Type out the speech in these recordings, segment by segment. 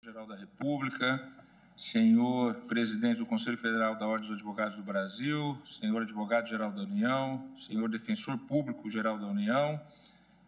Geral da República, senhor presidente do Conselho Federal da Ordem dos Advogados do Brasil, senhor advogado-geral da União, senhor defensor público-geral da União,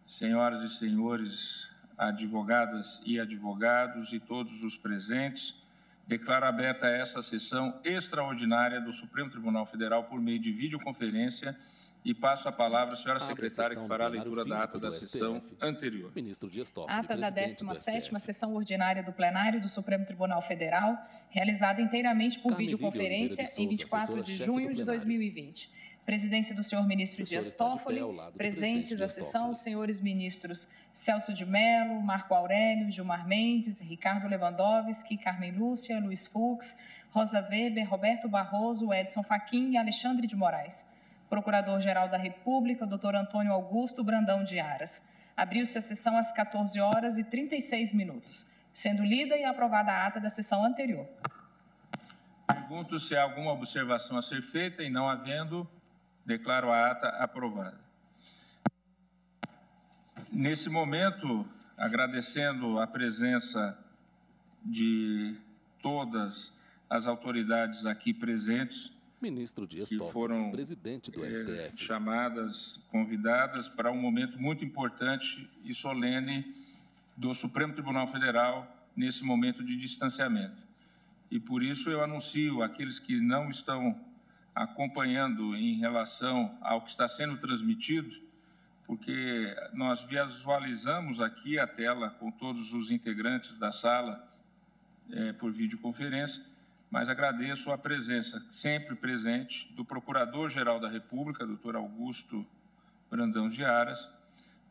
senhoras e senhores advogadas e advogados e todos os presentes, declaro aberta essa sessão extraordinária do Supremo Tribunal Federal por meio de videoconferência e passo a palavra à senhora secretária que fará a leitura da ata da sessão anterior. Ministro Dias Toffoli, Ata da presidente do 17ª STF. sessão ordinária do plenário do Supremo Tribunal Federal, realizada inteiramente por Carmen videoconferência Lídia Oliveira de em Souza, 24 de assessora-chefe junho do de plenário. 2020. Presidência do senhor ministro Assessor Dias está de pé Toffoli, ao lado do presentes presidente à Dias sessão Toffoli. os senhores ministros Celso de Mello, Marco Aurélio, Gilmar Mendes, Ricardo Lewandowski, Carmen Lúcia, Luiz Fux, Rosa Weber, Roberto Barroso, Edson Fachin e Alexandre de Moraes. Procurador-Geral da República, Dr. Antônio Augusto Brandão de Aras. Abriu-se a sessão às 14h36, sendo lida e aprovada a ata da sessão anterior. Pergunto se há alguma observação a ser feita e, não havendo, declaro a ata aprovada. Nesse momento, agradecendo a presença de todas as autoridades aqui presentes, Ministro Dias que Toffoli, foram presidente do STF. chamadas, convidadas para um momento muito importante e solene do Supremo Tribunal Federal nesse momento de distanciamento. E por isso eu anuncio àqueles que não estão acompanhando em relação ao que está sendo transmitido, porque nós visualizamos aqui a tela com todos os integrantes da sala por videoconferência, mas agradeço a presença, sempre presente, do Procurador-Geral da República, Dr. Augusto Brandão de Aras,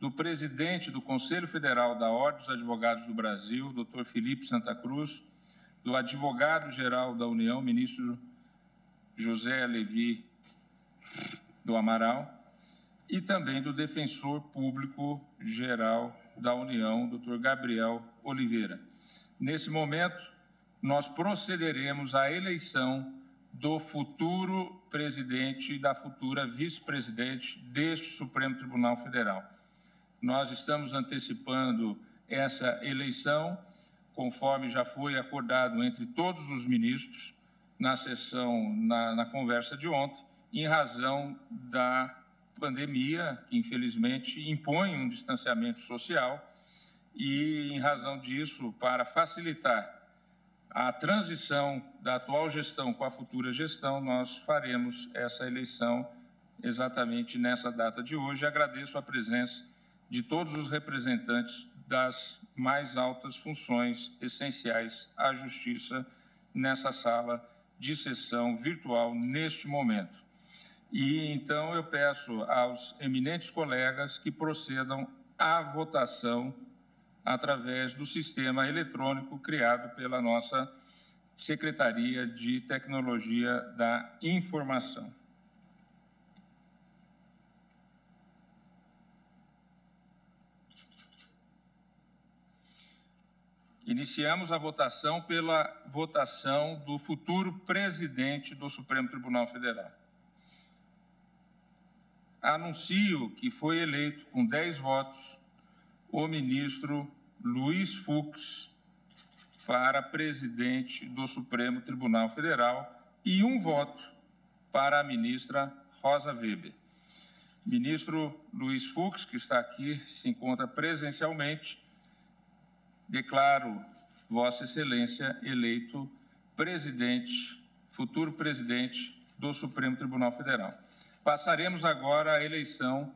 do presidente do Conselho Federal da Ordem dos Advogados do Brasil, Dr. Felipe Santa Cruz, do Advogado-Geral da União, ministro José Levi do Amaral, e também do Defensor Público-Geral da União, Dr. Gabriel Oliveira. Nesse momento, nós procederemos à eleição do futuro presidente e da futura vice-presidente deste Supremo Tribunal Federal. Nós estamos antecipando essa eleição, conforme já foi acordado entre todos os ministros na sessão, na conversa de ontem, em razão da pandemia, que infelizmente impõe um distanciamento social, e em razão disso, para facilitar a transição da atual gestão com a futura gestão, nós faremos essa eleição exatamente nessa data de hoje. Agradeço a presença de todos os representantes das mais altas funções essenciais à Justiça nessa sala de sessão virtual neste momento. E então eu peço aos eminentes colegas que procedam à votação através do sistema eletrônico criado pela nossa Secretaria de Tecnologia da Informação. Iniciamos a votação pela votação do futuro presidente do Supremo Tribunal Federal. Anuncio que foi eleito com 10 votos o ministro Luiz Fux para presidente do Supremo Tribunal Federal e 1 voto para a ministra Rosa Weber. Ministro Luiz Fux, que está aqui, se encontra presencialmente, declaro Vossa Excelência eleito presidente, futuro presidente do Supremo Tribunal Federal. Passaremos agora à eleição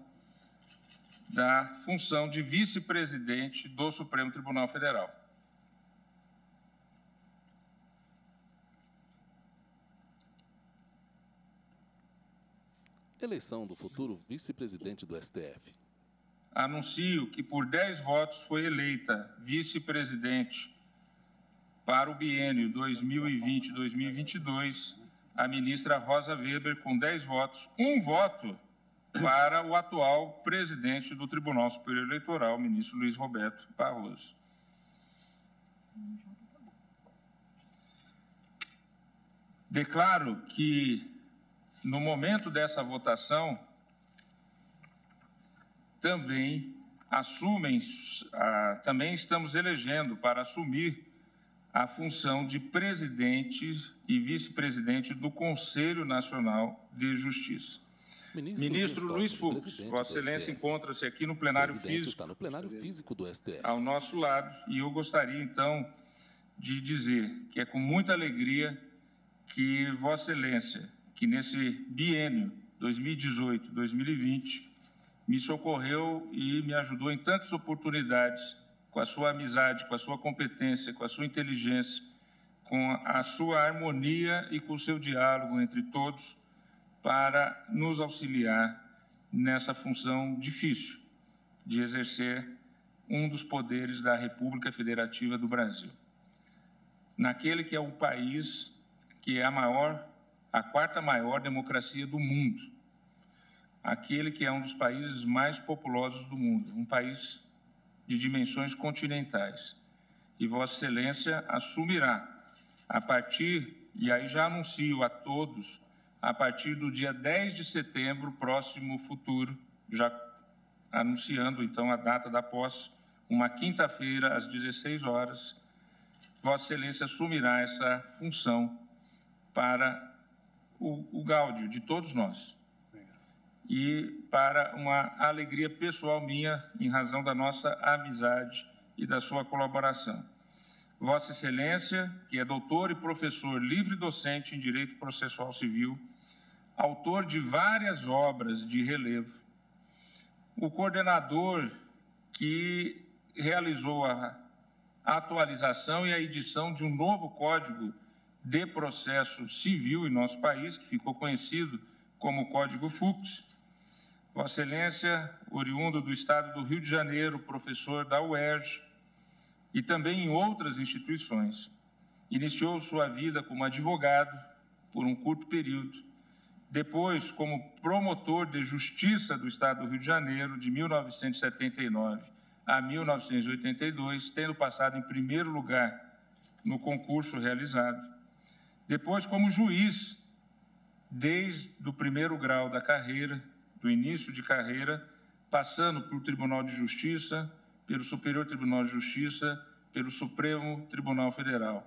da função de vice-presidente do Supremo Tribunal Federal. Eleição do futuro vice-presidente do STF. Anuncio que por 10 votos foi eleita vice-presidente para o biênio 2020-2022 a ministra Rosa Weber, com 10 votos, 1 voto para o atual presidente do Tribunal Superior Eleitoral, ministro Luiz Roberto Barroso. Declaro que, no momento dessa votação, também estamos elegendo para assumir a função de presidente e vice-presidente do Conselho Nacional de Justiça. Ministro Luiz Fux, Vossa Excelência encontra-se aqui no plenário físico. Está no plenário físico do STF. Ao nosso lado, e eu gostaria, então, de dizer que é com muita alegria que Vossa Excelência, que nesse biênio 2018-2020, me socorreu e me ajudou em tantas oportunidades, com a sua amizade, com a sua competência, com a sua inteligência, com a sua harmonia e com o seu diálogo entre todos, para nos auxiliar nessa função difícil de exercer um dos poderes da República Federativa do Brasil. Naquele que é o país que é a quarta maior democracia do mundo, aquele que é um dos países mais populosos do mundo, um país de dimensões continentais. E Vossa Excelência assumirá, a partir, e aí já anuncio a todos, a partir do dia 10 de setembro, próximo futuro, já anunciando então a data da posse, uma quinta-feira, às 16 horas, Vossa Excelência assumirá essa função para o gáudio de todos nós. E para uma alegria pessoal minha, em razão da nossa amizade e da sua colaboração. Vossa Excelência, que é doutor e professor livre-docente em Direito Processual Civil, autor de várias obras de relevo, o coordenador que realizou a atualização e a edição de um novo Código de Processo Civil em nosso país, que ficou conhecido como Código Fux. Vossa Excelência, oriundo do Estado do Rio de Janeiro, professor da UERJ e também em outras instituições. Iniciou sua vida como advogado por um curto período, depois como promotor de justiça do Estado do Rio de Janeiro, de 1979 a 1982, tendo passado em primeiro lugar no concurso realizado. Depois como juiz, desde o primeiro grau da carreira, do início de carreira, passando pelo Tribunal de Justiça, pelo Superior Tribunal de Justiça, pelo Supremo Tribunal Federal,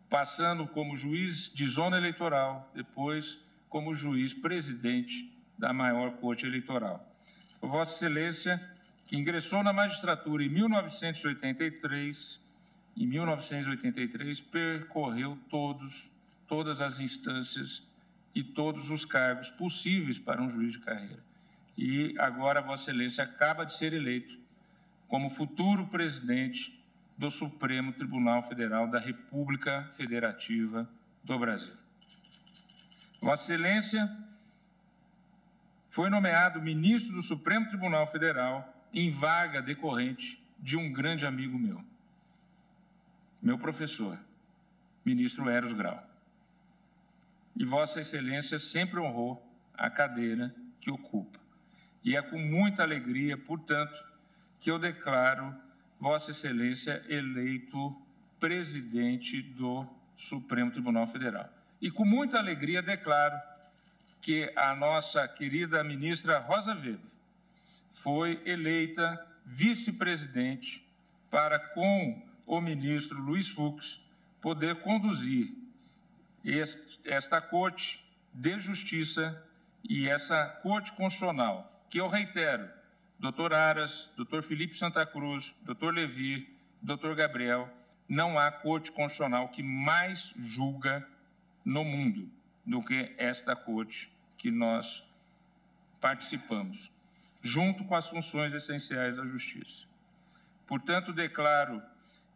passando como juiz de zona eleitoral, depois como juiz presidente da maior corte eleitoral. Vossa Excelência, que ingressou na magistratura em 1983, percorreu todas as instâncias e todos os cargos possíveis para um juiz de carreira. E agora Vossa Excelência acaba de ser eleito como futuro presidente do Supremo Tribunal Federal da República Federativa do Brasil. Vossa Excelência foi nomeado ministro do Supremo Tribunal Federal em vaga decorrente de um grande amigo meu professor, ministro Eros Grau. E Vossa Excelência sempre honrou a cadeira que ocupa. E é com muita alegria, portanto, que eu declaro Vossa Excelência eleito presidente do Supremo Tribunal Federal. E com muita alegria declaro que a nossa querida ministra Rosa Weber foi eleita vice-presidente para, com o ministro Luiz Fux, poder conduzir esta Corte de Justiça e essa Corte Constitucional, que eu reitero, doutor Aras, doutor Felipe Santa Cruz, doutor Levi, doutor Gabriel, não há Corte Constitucional que mais julga no mundo do que esta Corte que nós participamos, junto com as funções essenciais da Justiça. Portanto, declaro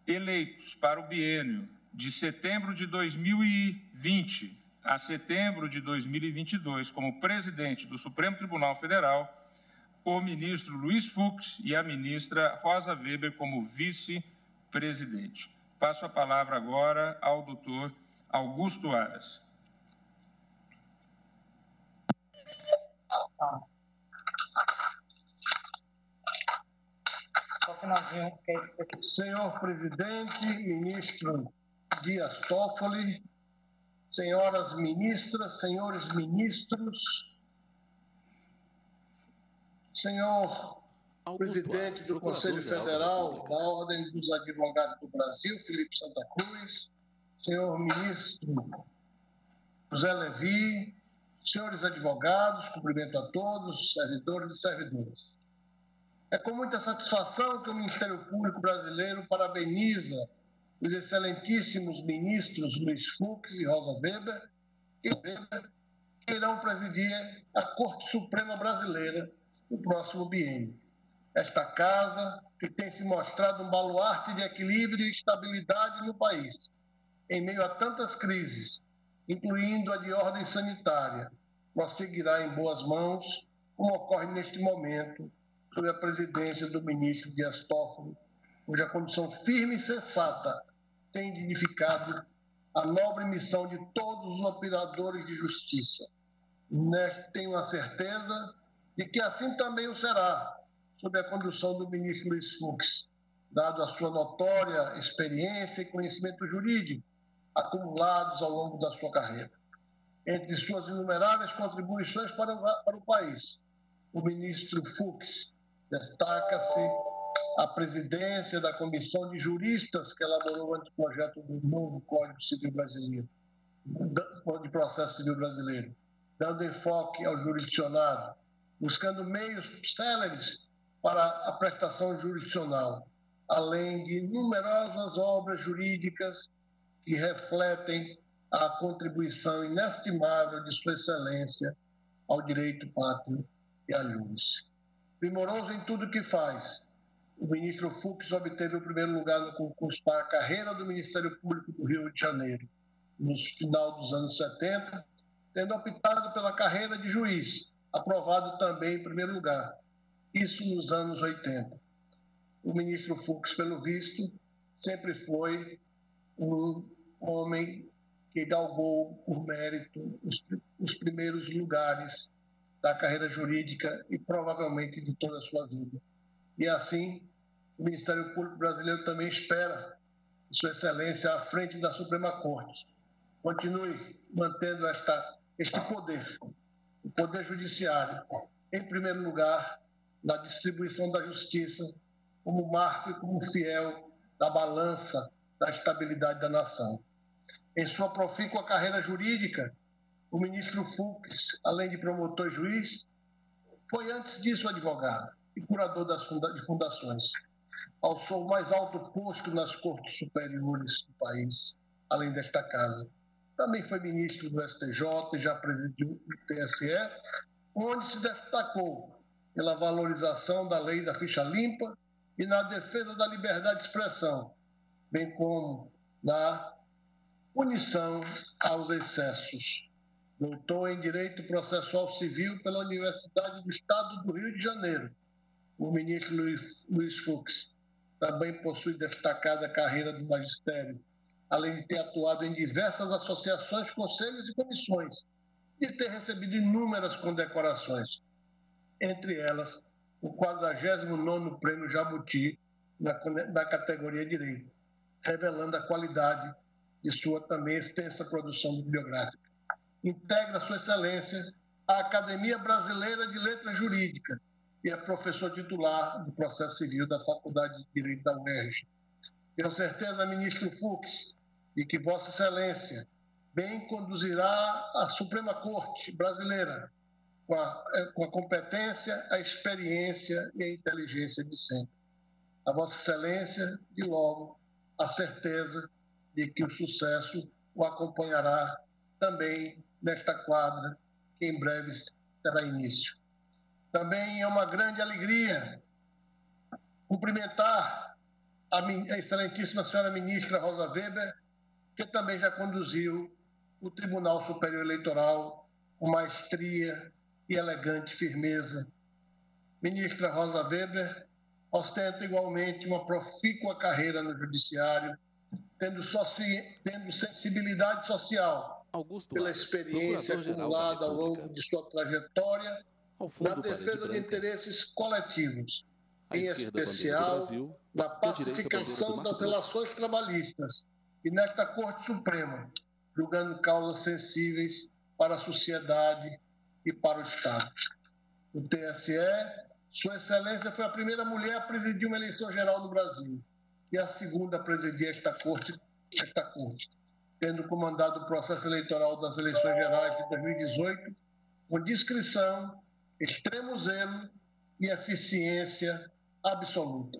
eleitos para o biênio de setembro de 2020 a setembro de 2022 como presidente do Supremo Tribunal Federal, o ministro Luiz Fux e a ministra Rosa Weber como vice-presidente. Passo a palavra agora ao doutor Augusto Aras. Só o finalzinho, que é isso aqui. Senhor presidente, ministro Dias Toffoli, senhoras ministras, senhores ministros, senhor presidente do Conselho Federal da Ordem dos Advogados do Brasil, Felipe Santa Cruz, senhor ministro José Levi, senhores advogados, cumprimento a todos, servidores e servidoras. É com muita satisfação que o Ministério Público Brasileiro parabeniza os excelentíssimos ministros Luiz Fux e Rosa Weber, que irão presidir a Corte Suprema Brasileira no próximo biênio. Esta casa, que tem se mostrado um baluarte de equilíbrio e estabilidade no país, em meio a tantas crises, incluindo a de ordem sanitária, prosseguirá em boas mãos, como ocorre neste momento, sob a presidência do ministro Dias Toffoli, cuja condição firme e sensata tem dignificado a nobre missão de todos os operadores de justiça. Tenho a certeza de que assim também o será, sob a condução do ministro Luiz Fux, dado a sua notória experiência e conhecimento jurídico acumulados ao longo da sua carreira. Entre suas inumeráveis contribuições para o país, o ministro Fux destaca-se a presidência da Comissão de Juristas que elaborou o anteprojeto do novo Código Civil Brasileiro, de Processo Civil Brasileiro, dando enfoque ao jurisdicionado, buscando meios céleres para a prestação jurisdicional, além de numerosas obras jurídicas que refletem a contribuição inestimável de Sua Excelência ao direito pátrio e à luz. Primoroso em tudo que faz, o ministro Fux obteve o primeiro lugar no concurso para a carreira do Ministério Público do Rio de Janeiro, no final dos anos 70, tendo optado pela carreira de juiz, aprovado também em primeiro lugar, isso nos anos 80. O ministro Fux, pelo visto, sempre foi um homem que galgou por mérito os primeiros lugares da carreira jurídica e provavelmente de toda a sua vida. E assim, o Ministério Público Brasileiro também espera Sua Excelência à frente da Suprema Corte. Continue mantendo este poder, o poder judiciário, em primeiro lugar, na distribuição da justiça, como marco e como fiel da balança da estabilidade da nação. Em sua profícua carreira jurídica, o ministro Fux, além de promotor e juiz, foi antes disso advogado e curador de fundações. Alçou o mais alto posto nas cortes superiores do país, além desta casa. Também foi ministro do STJ e já presidiu o TSE, onde se destacou pela valorização da lei da ficha limpa e na defesa da liberdade de expressão, bem como na punição aos excessos. Doutor em Direito Processual Civil pela Universidade do Estado do Rio de Janeiro. O ministro Luiz Fux também possui destacada carreira do magistério, além de ter atuado em diversas associações, conselhos e comissões, e ter recebido inúmeras condecorações, entre elas o 49º Prêmio Jabuti na categoria Direito, revelando a qualidade de sua também extensa produção bibliográfica. Integra Sua Excelência a Academia Brasileira de Letras Jurídicas e é professor titular do Processo Civil da Faculdade de Direito da UERJ. Tenho certeza, ministro Fux, de que Vossa Excelência bem conduzirá a Suprema Corte Brasileira com a competência, a experiência e a inteligência de sempre. A Vossa Excelência, de logo, a certeza de que o sucesso o acompanhará também nesta quadra, que em breve terá início. Também é uma grande alegria cumprimentar a excelentíssima senhora ministra Rosa Weber, que também já conduziu o Tribunal Superior Eleitoral com maestria e elegante firmeza. Ministra Rosa Weber ostenta igualmente uma profícua carreira no Judiciário, tendo sensibilidade social pela experiência acumulada ao longo de sua trajetória na defesa de interesses coletivos, em especial na pacificação das relações trabalhistas e nesta Corte Suprema, julgando causas sensíveis para a sociedade e para o Estado. O TSE, Sua Excelência foi a primeira mulher a presidir uma eleição geral no Brasil e a segunda a presidir esta corte, tendo comandado o processo eleitoral das eleições gerais de 2018 com discrição, extremo zelo e eficiência absoluta.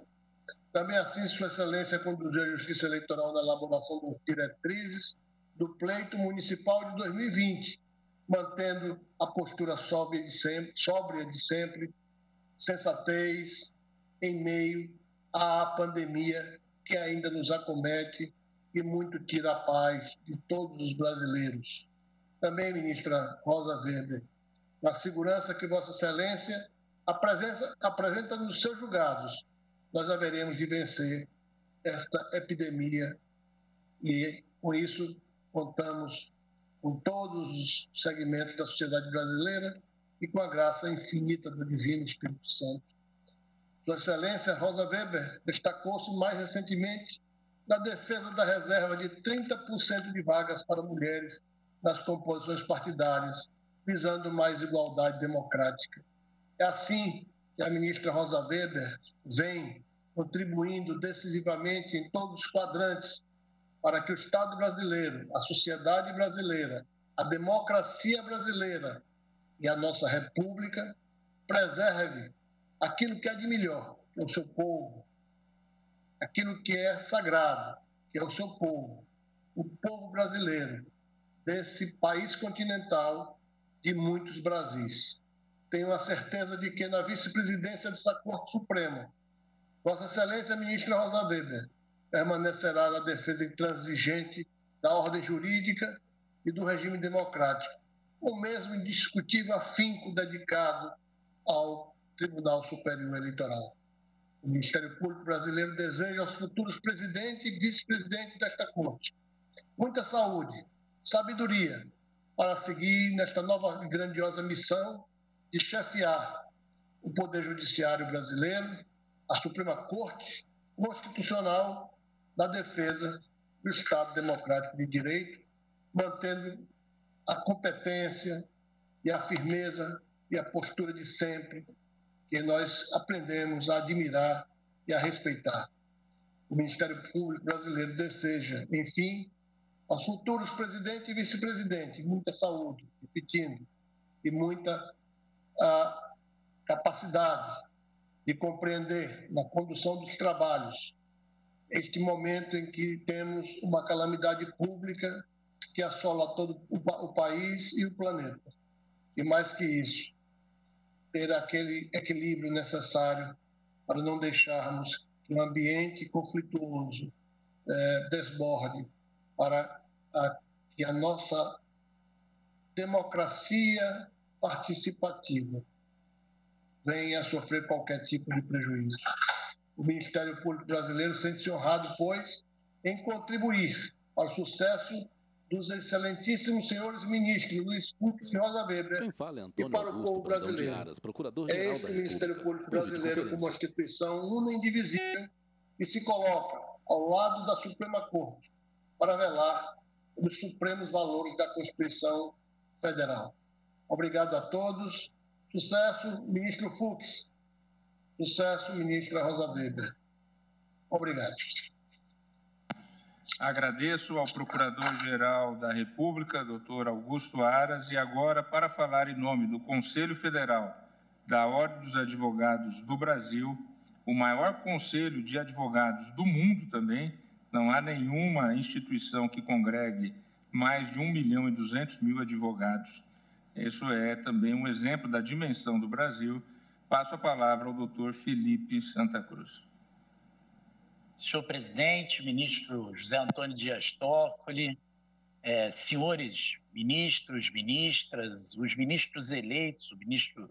Também assim, Sua Excelência conduziu a Justiça Eleitoral na elaboração das diretrizes do pleito municipal de 2020, mantendo a postura sóbria de sempre, sensatez em meio à pandemia que ainda nos acomete e muito tira a paz de todos os brasileiros. Também, ministra Rosa Weber, na segurança que Vossa Excelência apresenta nos seus julgados, nós haveremos de vencer esta epidemia e, com isso, contamos com todos os segmentos da sociedade brasileira e com a graça infinita do Divino Espírito Santo. Sua Excelência Rosa Weber destacou-se mais recentemente na defesa da reserva de 30% de vagas para mulheres nas composições partidárias, visando mais igualdade democrática. É assim que a ministra Rosa Weber vem contribuindo decisivamente em todos os quadrantes para que o Estado brasileiro, a sociedade brasileira, a democracia brasileira e a nossa República preserve aquilo que é de melhor, que é o seu povo, aquilo que é sagrado, que é o seu povo, o povo brasileiro, desse país continental de muitos Brasis. Tenho a certeza de que na vice-presidência dessa Corte Suprema, Vossa Excelência ministra Rosa Weber permanecerá na defesa intransigente da ordem jurídica e do regime democrático, o mesmo indiscutível afinco dedicado ao Tribunal Superior Eleitoral. O Ministério Público Brasileiro deseja aos futuros presidente e vice-presidente desta Corte muita saúde, sabedoria, para seguir nesta nova e grandiosa missão de chefiar o Poder Judiciário brasileiro, a Suprema Corte Constitucional, na defesa do Estado Democrático de Direito, mantendo a competência e a firmeza e a postura de sempre que nós aprendemos a admirar e a respeitar. O Ministério Público Brasileiro deseja, enfim, aos futuros presidente e vice-presidente muita saúde, repetindo, e muita capacidade de compreender na condução dos trabalhos este momento em que temos uma calamidade pública que assola todo o país e o planeta. E mais que isso, ter aquele equilíbrio necessário para não deixarmos que um ambiente conflituoso desborde para que a nossa democracia participativa venha a sofrer qualquer tipo de prejuízo. O Ministério Público Brasileiro sente-se honrado, pois, em contribuir para o sucesso dos excelentíssimos senhores ministros Luiz Fux e Rosa Weber. Quem fala é E Antônio para o Augusto povo Brandão de brasileiro. Aras, Procurador-Geral Este da Ministério República. Público Brasileiro, como uma instituição una e indivisível, e se coloca ao lado da Suprema Corte para velar os supremos valores da Constituição Federal. Obrigado a todos. Sucesso, ministro Fux. Sucesso, ministra Rosa Weber. Obrigado. Agradeço ao Procurador-Geral da República, doutor Augusto Aras, e agora, para falar em nome do Conselho Federal da Ordem dos Advogados do Brasil, o maior conselho de advogados do mundo também, não há nenhuma instituição que congregue mais de 1.200.000 advogados. Isso é também um exemplo da dimensão do Brasil. Passo a palavra ao doutor Felipe Santa Cruz. Senhor presidente, ministro José Antônio Dias Toffoli, senhores ministros, ministras, os ministros eleitos, o ministro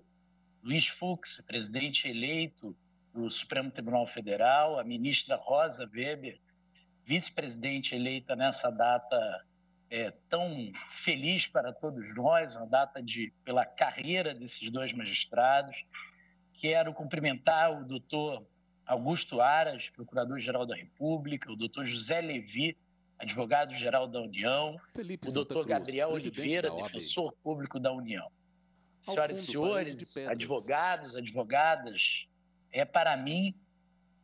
Luiz Fux, presidente eleito do Supremo Tribunal Federal, a ministra Rosa Weber, vice-presidente eleita nessa data tão feliz para todos nós, uma data pela carreira desses dois magistrados. Quero cumprimentar o doutor Augusto Aras, Procurador-Geral da República, o doutor José Levi, Advogado-Geral da União, Felipe o doutor Santa Cruz, Gabriel presidente Oliveira, da OAB. Defensor Público da União. senhoras e senhores, advogados, advogadas, é para mim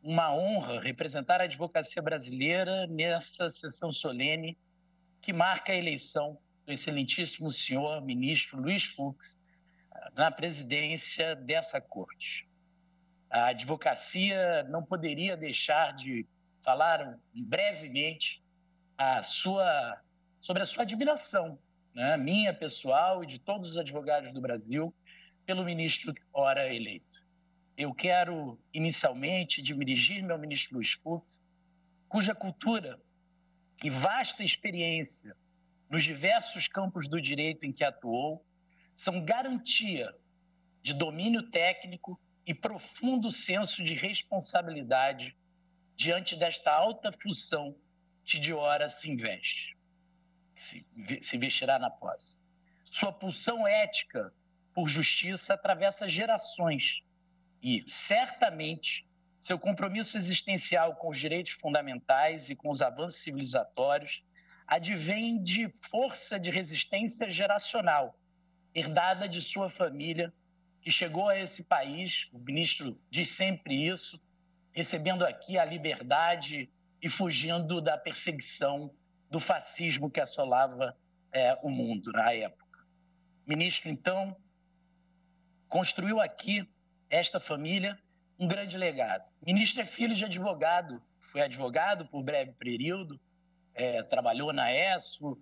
uma honra representar a advocacia brasileira nessa sessão solene que marca a eleição do excelentíssimo senhor ministro Luiz Fux na presidência dessa corte. A advocacia não poderia deixar de falar brevemente sobre a sua admiração, né, minha pessoal e de todos os advogados do Brasil, pelo ministro ora eleito. Eu quero, inicialmente, dirigir-me ao ministro Luiz Fux, cuja cultura e vasta experiência nos diversos campos do direito em que atuou são garantia de domínio técnico e profundo senso de responsabilidade diante desta alta função que de ora se investe, se vestirá na posse. Sua pulsão ética por justiça atravessa gerações e, certamente, seu compromisso existencial com os direitos fundamentais e com os avanços civilizatórios advém de força de resistência geracional, herdada de sua família, que chegou a esse país, o ministro diz sempre isso, recebendo aqui a liberdade e fugindo da perseguição do fascismo que assolava o mundo na época. O ministro, então, construiu aqui, esta família, um grande legado. O ministro é filho de advogado, foi advogado por breve período, trabalhou na ESSO,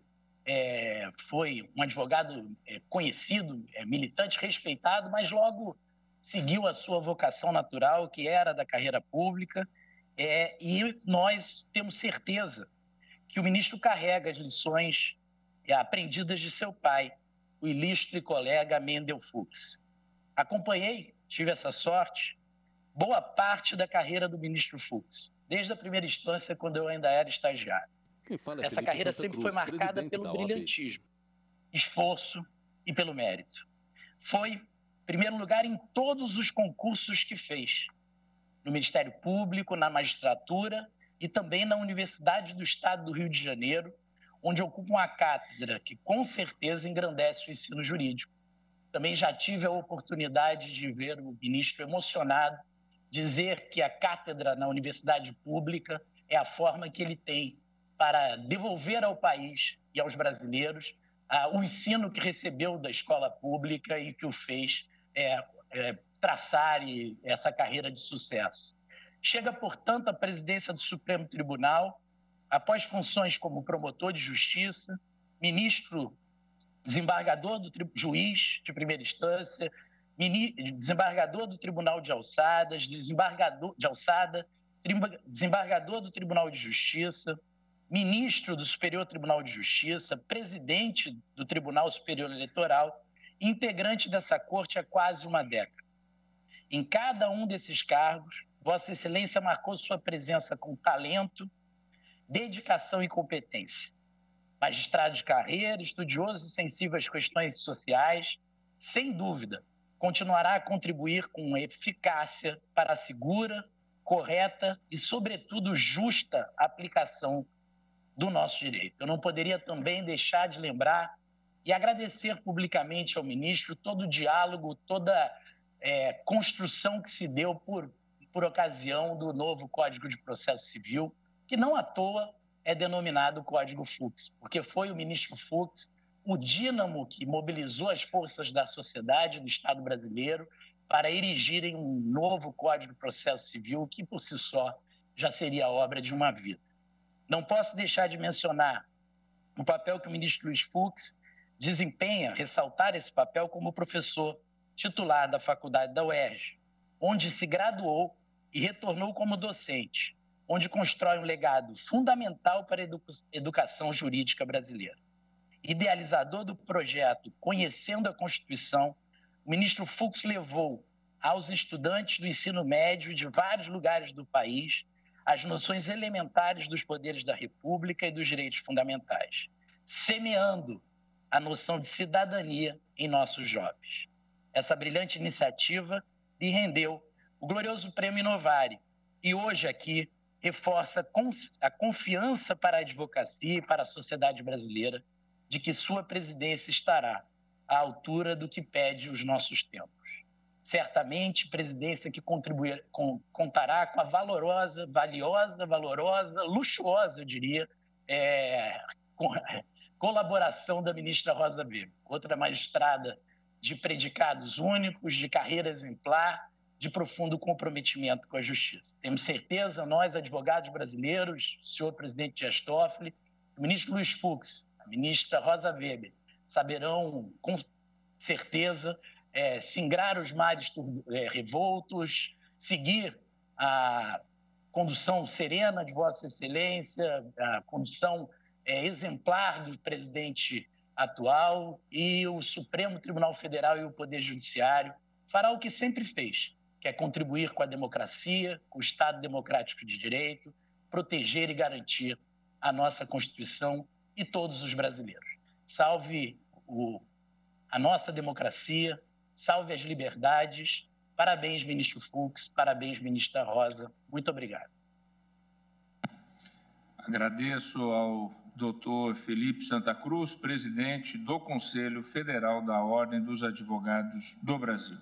foi um advogado conhecido, militante, respeitado, mas logo seguiu a sua vocação natural, que era da carreira pública, e nós temos certeza que o ministro carrega as lições aprendidas de seu pai, o ilustre colega Mendel Fux. Acompanhei, tive essa sorte, boa parte da carreira do ministro Fux, desde a primeira instância, quando eu ainda era estagiário. Essa carreira sempre foi marcada pelo brilhantismo, esforço e pelo mérito. Foi, em primeiro lugar, em todos os concursos que fez, no Ministério Público, na magistratura e também na Universidade do Estado do Rio de Janeiro, onde ocupa uma cátedra que, com certeza, engrandece o ensino jurídico. Também já tive a oportunidade de ver o ministro emocionado dizer que a cátedra na Universidade Pública é a forma que ele tem para devolver ao país e aos brasileiros o ensino que recebeu da escola pública e que o fez traçar essa carreira de sucesso. Chega, portanto, à presidência do Supremo Tribunal, após funções como promotor de justiça, ministro desembargador juiz de primeira instância, desembargador do Tribunal de Alçadas, desembargador do Tribunal de Justiça, ministro do Superior Tribunal de Justiça, presidente do Tribunal Superior Eleitoral, integrante dessa corte há quase uma década. Em cada um desses cargos, Vossa Excelência marcou sua presença com talento, dedicação e competência. Magistrado de carreira, estudioso e sensível às questões sociais, sem dúvida, continuará a contribuir com eficácia para a segura, correta e, sobretudo, justa aplicação do nosso direito. Eu não poderia também deixar de lembrar e agradecer publicamente ao ministro todo o diálogo, toda construção que se deu por ocasião do novo Código de Processo Civil, que não à toa é denominado Código Fux, porque foi o ministro Fux o dínamo que mobilizou as forças da sociedade do Estado brasileiro para erigirem um novo Código de Processo Civil que, por si só, já seria obra de uma vida. Não posso deixar de mencionar o papel que o ministro Luiz Fux desempenha, ressaltar esse papel como professor titular da Faculdade da UERJ, onde se graduou e retornou como docente, onde constrói um legado fundamental para a educação jurídica brasileira. Idealizador do projeto Conhecendo a Constituição, o ministro Fux levou aos estudantes do ensino médio de vários lugares do país as noções elementares dos poderes da República e dos direitos fundamentais, semeando a noção de cidadania em nossos jovens. Essa brilhante iniciativa lhe rendeu o glorioso Prêmio Inovare e hoje aqui reforça a confiança para a advocacia e para a sociedade brasileira de que sua presidência estará à altura do que pede os nossos tempos. Certamente, presidência que contará com a valorosa, luxuosa, eu diria, colaboração da ministra Rosa Weber, outra magistrada de predicados únicos, de carreira exemplar, de profundo comprometimento com a justiça. Temos certeza, nós, advogados brasileiros, o senhor presidente Dias Toffoli, o ministro Luiz Fux, a ministra Rosa Weber, saberão, com certeza, singrar os mares revoltos, seguir a condução serena de Vossa Excelência, a condução exemplar do presidente atual, e o Supremo Tribunal Federal e o Poder Judiciário fará o que sempre fez, que é contribuir com a democracia, com o Estado democrático de direito, proteger e garantir a nossa Constituição e todos os brasileiros. Salve a nossa democracia, salve as liberdades. Parabéns, ministro Fux, parabéns, ministra Rosa. Muito obrigado. Agradeço ao doutor Felipe Santa Cruz, presidente do Conselho Federal da Ordem dos Advogados do Brasil.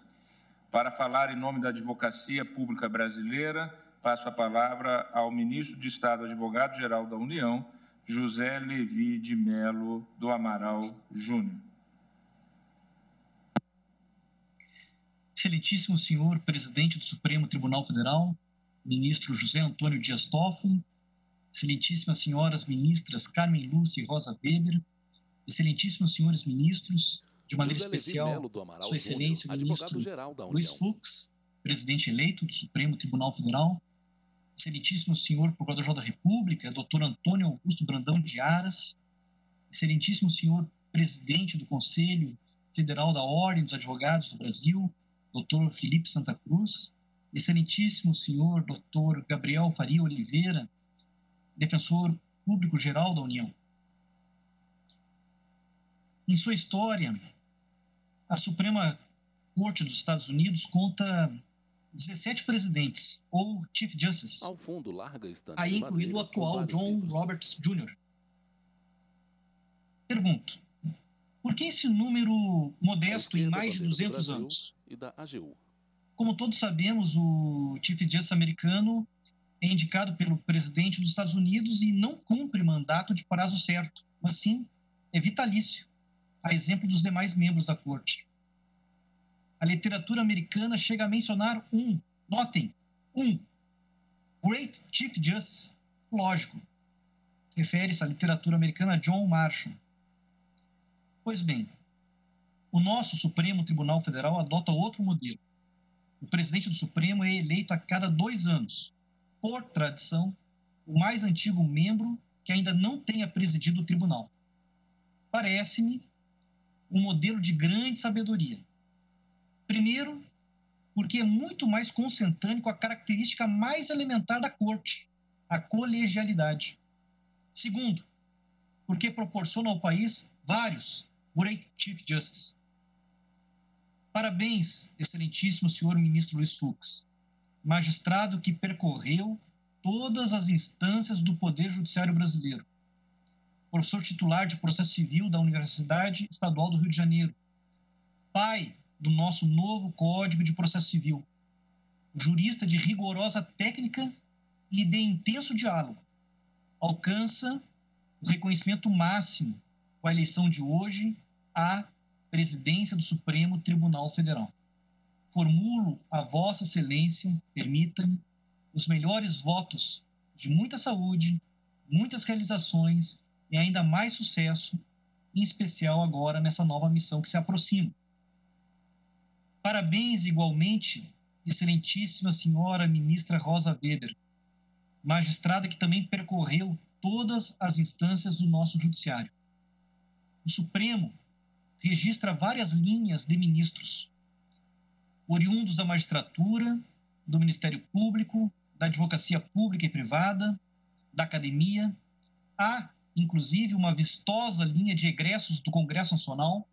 Para falar em nome da Advocacia Pública Brasileira, passo a palavra ao ministro de Estado, advogado-geral da União, José Levi de Mello do Amaral Júnior. Excelentíssimo senhor presidente do Supremo Tribunal Federal, ministro José Antônio Dias Toffoli, excelentíssimas senhoras ministras Carmen Lúcia e Rosa Weber, excelentíssimos senhores ministros, de maneira especial, Sua Excelência, o ministro Luiz Fux, presidente eleito do Supremo Tribunal Federal, excelentíssimo senhor Procurador-Geral da República, doutor Antônio Augusto Brandão de Aras, excelentíssimo senhor presidente do Conselho Federal da Ordem dos Advogados do Brasil, doutor Felipe Santa Cruz, excelentíssimo senhor doutor Gabriel Faria Oliveira, defensor público-geral da União. Em sua história, a Suprema Corte dos Estados Unidos conta 17 presidentes, ou Chief Justice, Ao fundo, larga estante aí de incluído o madeira com atual vários John livros. Roberts Jr. Pergunto, por que esse número À modesto em esquerda, mais de bandeira do 200 Brasil anos? E da AGU. Como todos sabemos, o Chief Justice americano é indicado pelo presidente dos Estados Unidos e não cumpre mandato de prazo certo, mas sim é vitalício, a exemplo dos demais membros da corte. A literatura americana chega a mencionar notem, Great Chief Justice, lógico, refere-se à literatura americana a John Marshall. Pois bem, o nosso Supremo Tribunal Federal adota outro modelo. O presidente do Supremo é eleito a cada 2 anos, por tradição, o mais antigo membro que ainda não tenha presidido o tribunal. Parece-me um modelo de grande sabedoria. Primeiro, porque é muito mais consentâneo com a característica mais elementar da corte, a colegialidade. Segundo, porque proporciona ao país vários Great Chief Justice. Parabéns, excelentíssimo senhor ministro Luiz Fux, magistrado que percorreu todas as instâncias do Poder Judiciário brasileiro, professor titular de Processo Civil da Universidade Estadual do Rio de Janeiro, pai do nosso novo Código de Processo Civil, jurista de rigorosa técnica e de intenso diálogo, alcança o reconhecimento máximo com a eleição de hoje à presidência do Supremo Tribunal Federal. Formulo a Vossa Excelência, permita-me, os melhores votos de muita saúde, muitas realizações e ainda mais sucesso, em especial agora nessa nova missão que se aproxima. Parabéns igualmente, excelentíssima senhora ministra Rosa Weber, magistrada que também percorreu todas as instâncias do nosso judiciário. O Supremo registra várias linhas de ministros, oriundos da magistratura, do Ministério Público, da advocacia pública e privada, da academia. Há, inclusive, uma vistosa linha de egressos do Congresso Nacional,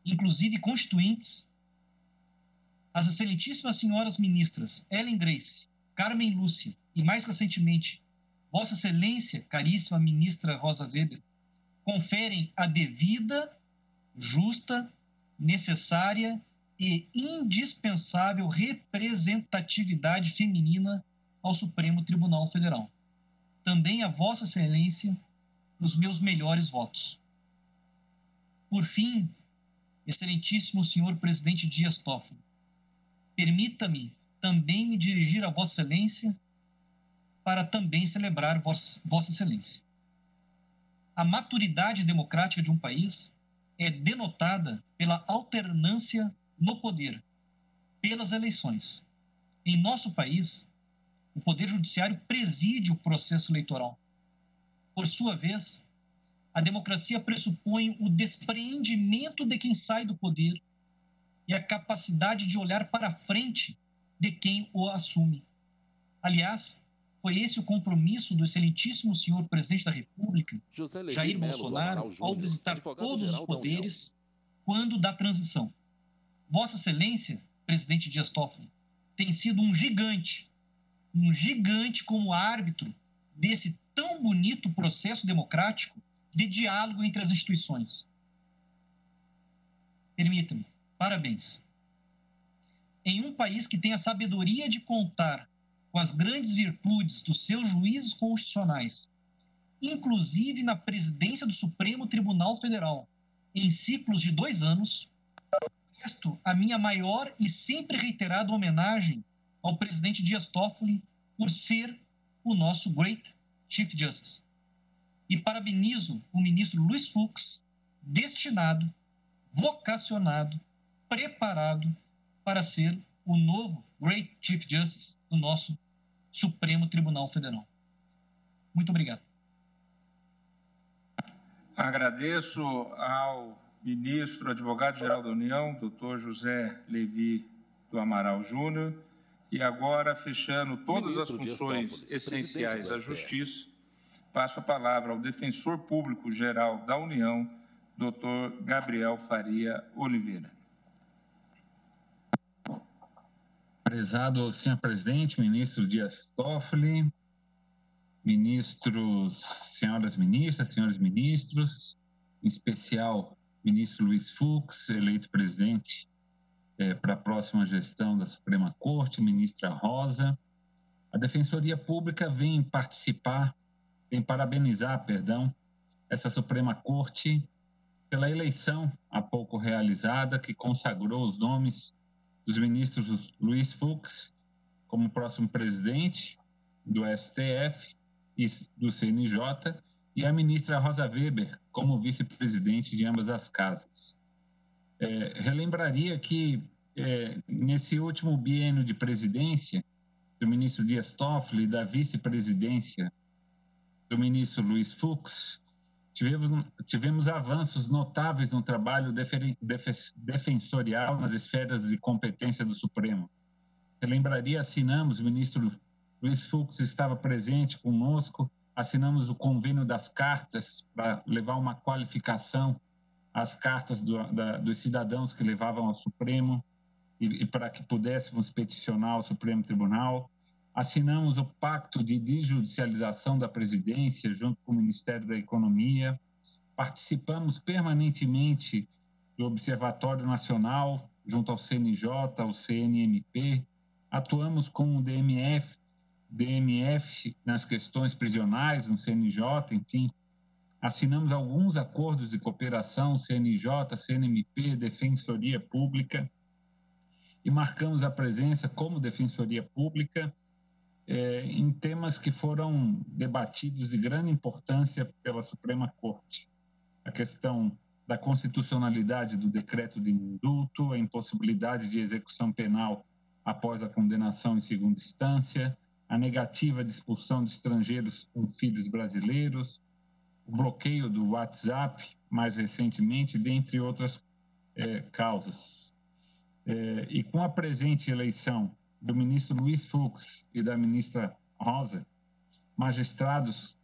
inclusive constituintes. As excelentíssimas senhoras ministras Ellen Grace, Carmen Lúcia e, mais recentemente, Vossa Excelência, caríssima ministra Rosa Weber, conferem a devida, justa necessária e indispensável representatividade feminina ao Supremo Tribunal Federal. Também a Vossa Excelência os meus melhores votos. Por fim, excelentíssimo senhor presidente Dias Toffoli, permita-me também me dirigir a Vossa Excelência para também celebrar Vossa Excelência. A maturidade democrática de um país é denotada pela alternância no poder, pelas eleições. Em nosso país, o Poder Judiciário preside o processo eleitoral. Por sua vez, a democracia pressupõe o despreendimento de quem sai do poder e a capacidade de olhar para frente de quem o assume. Aliás, foi esse o compromisso do excelentíssimo senhor presidente da República, Jair Bolsonaro, ao visitar todos os poderes quando da transição. Vossa Excelência, presidente Dias Toffoli, tem sido um gigante como árbitro desse tão bonito processo democrático de diálogo entre as instituições. Permita-me, parabéns. Em um país que tem a sabedoria de contar com as grandes virtudes dos seus juízes constitucionais, inclusive na presidência do Supremo Tribunal Federal, em ciclos de 2 anos, presto a minha maior e sempre reiterada homenagem ao presidente Dias Toffoli por ser o nosso Great Chief Justice. E parabenizo o ministro Luiz Fux, destinado, vocacionado, preparado para ser o novo Great Chief Justice do nosso Supremo Tribunal Federal. Muito obrigado. Agradeço ao ministro, advogado-geral da União, doutor José Levi do Amaral Júnior, e agora, fechando todas as funções essenciais à Justiça, passo a palavra ao defensor público-geral da União, doutor Gabriel Faria Oliveira. Prezado senhor presidente, ministro Dias Toffoli, ministros, senhoras ministras, senhores ministros, em especial ministro Luiz Fux, eleito presidente para a próxima gestão da Suprema Corte, ministra Rosa. A Defensoria Pública vem parabenizar, essa Suprema Corte pela eleição há pouco realizada, que consagrou os nomes dos ministros Luiz Fux como próximo presidente do STF e do CNJ e a ministra Rosa Weber como vice-presidente de ambas as casas. Relembraria que, nesse último biênio de presidência do ministro Dias Toffoli e da vice-presidência do ministro Luiz Fux, tivemos avanços notáveis no trabalho defensorial nas esferas de competência do Supremo. Relembraria, assinamos, o ministro Luiz Fux estava presente conosco, assinamos o convênio das cartas para levar uma qualificação às cartas dos cidadãos que levavam ao Supremo e para que pudéssemos peticionar o Supremo Tribunal. Assinamos o Pacto de Desjudicialização da Presidência junto com o Ministério da Economia. Participamos permanentemente do Observatório Nacional junto ao CNJ, ao CNMP. Atuamos com o DMF nas questões prisionais, no CNJ, enfim. Assinamos alguns acordos de cooperação, CNJ, CNMP, Defensoria Pública, e marcamos a presença como Defensoria Pública em temas que foram debatidos de grande importância pela Suprema Corte. A questão da constitucionalidade do decreto de indulto, a impossibilidade de execução penal após a condenação em segunda instância, a negativa de expulsão de estrangeiros com filhos brasileiros, o bloqueio do WhatsApp, mais recentemente, dentre outras causas. E com a presente eleição do ministro Luiz Fux e da ministra Rosa, magistrados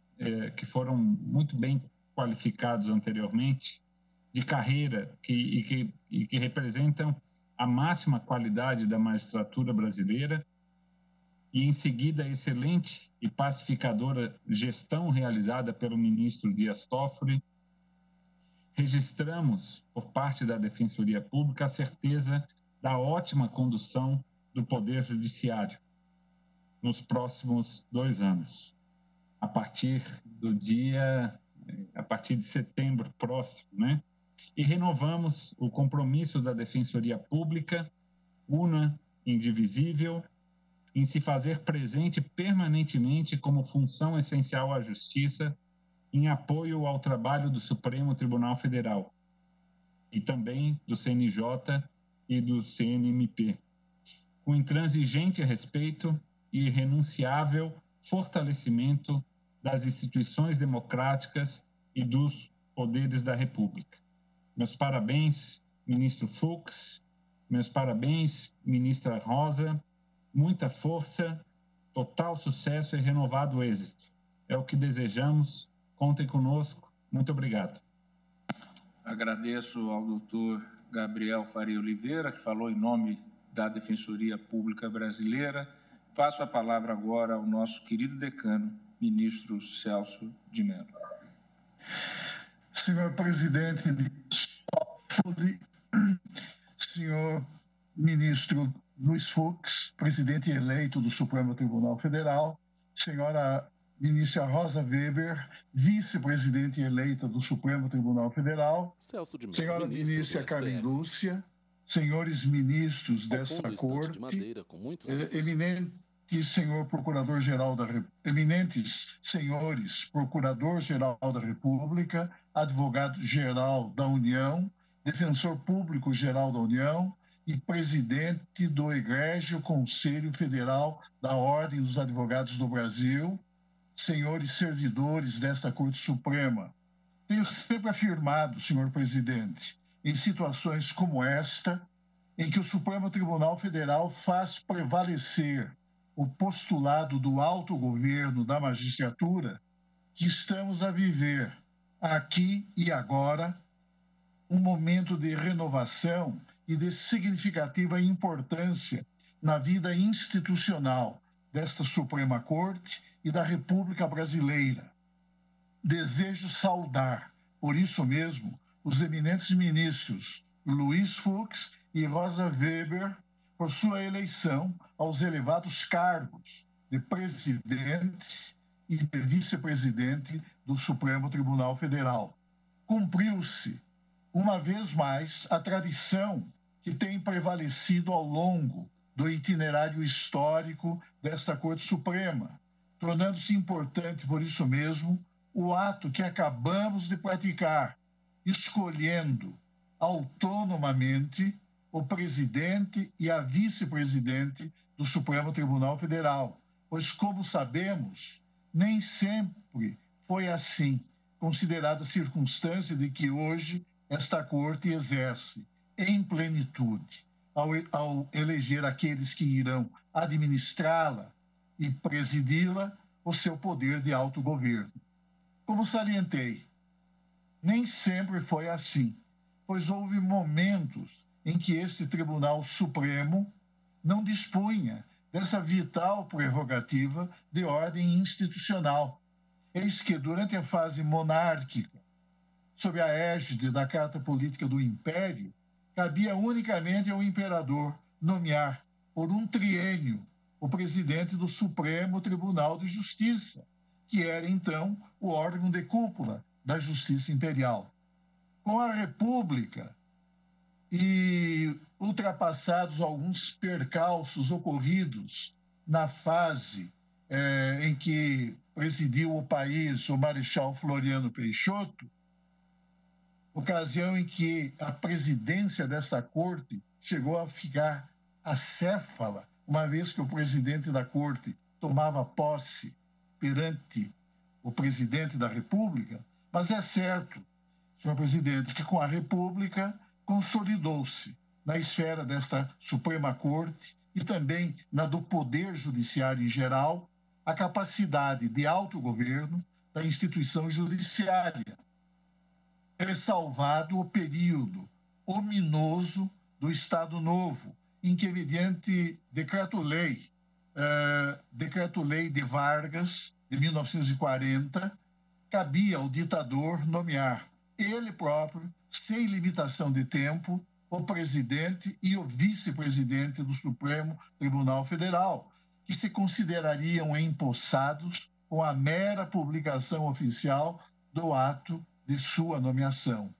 que foram muito bem qualificados anteriormente, de carreira, e que representam a máxima qualidade da magistratura brasileira, e em seguida a excelente e pacificadora gestão realizada pelo ministro Dias Toffoli, registramos, por parte da Defensoria Pública, a certeza da ótima condução do Poder Judiciário nos próximos 2 anos, a partir de setembro próximo, né? E renovamos o compromisso da Defensoria Pública, una, indivisível, em se fazer presente permanentemente como função essencial à justiça, em apoio ao trabalho do Supremo Tribunal Federal e também do CNJ e do CNMP, com intransigente respeito e irrenunciável fortalecimento das instituições democráticas e dos poderes da República. Meus parabéns, ministro Fux, meus parabéns, ministra Rosa, muita força, total sucesso e renovado êxito. É o que desejamos. Contem conosco. Muito obrigado. Agradeço ao doutor Gabriel Faria Oliveira, que falou em nome da Defensoria Pública Brasileira. Passo a palavra agora ao nosso querido decano, ministro Celso de Mello. Senhor presidente de Toffoli, senhor ministro Luiz Fux, presidente eleito do Supremo Tribunal Federal, senhora ministra Rosa Weber, vice-presidente eleita do Supremo Tribunal Federal, Celso de Mello, senhora ministra Carmen Lúcia, senhores ministros desta Corte, eminentes senhores Procurador-Geral da República, Advogado-Geral da União, Defensor Público-Geral da União e presidente do Egrégio Conselho Federal da Ordem dos Advogados do Brasil, senhores servidores desta Corte Suprema. Tenho sempre afirmado, senhor presidente, em situações como esta, em que o Supremo Tribunal Federal faz prevalecer o postulado do autogoverno da magistratura, que estamos a viver aqui e agora um momento de renovação e de significativa importância na vida institucional desta Suprema Corte e da República Brasileira. Desejo saudar, por isso mesmo, os eminentes ministros Luiz Fux e Rosa Weber por sua eleição aos elevados cargos de presidente e de vice-presidente do Supremo Tribunal Federal. Cumpriu-se, uma vez mais, a tradição que tem prevalecido ao longo do itinerário histórico desta Corte Suprema, tornando-se importante, por isso mesmo, o ato que acabamos de praticar, escolhendo autonomamente o presidente e a vice-presidente do Supremo Tribunal Federal, pois, como sabemos, nem sempre foi assim, considerada a circunstância de que hoje esta Corte exerce em plenitude, ao eleger aqueles que irão administrá-la e presidi-la, o seu poder de autogoverno. Como salientei, nem sempre foi assim, pois houve momentos em que este Tribunal Supremo não dispunha dessa vital prerrogativa de ordem institucional. Eis que, durante a fase monárquica, sob a égide da Carta Política do Império, cabia unicamente ao imperador nomear, por um triênio, o presidente do Supremo Tribunal de Justiça, que era, então, o órgão de cúpula da Justiça Imperial. Com a República e ultrapassados alguns percalços ocorridos na fase em que presidiu o país o Marechal Floriano Peixoto, ocasião em que a presidência dessa Corte chegou a ficar acéfala, uma vez que o presidente da Corte tomava posse perante o presidente da República, mas é certo, senhor presidente, que com a República consolidou-se na esfera desta Suprema Corte e também na do Poder Judiciário em geral, a capacidade de autogoverno da instituição judiciária, ressalvado o período ominoso do Estado Novo, em que, mediante decreto-lei de Vargas, de 1940, cabia ao ditador nomear ele próprio, sem limitação de tempo, o presidente e o vice-presidente do Supremo Tribunal Federal, que se considerariam empossados com a mera publicação oficial do ato de sua nomeação.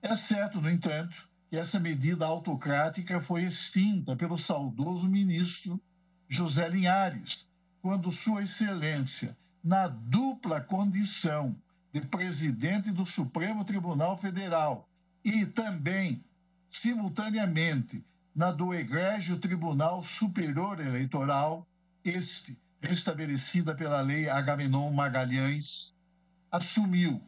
É certo, no entanto, que essa medida autocrática foi extinta pelo saudoso ministro José Linhares, quando Sua Excelência, na dupla condição de presidente do Supremo Tribunal Federal e também, simultaneamente, na do Egrégio Tribunal Superior Eleitoral, este restabelecida pela Lei Agamenon Magalhães, assumiu,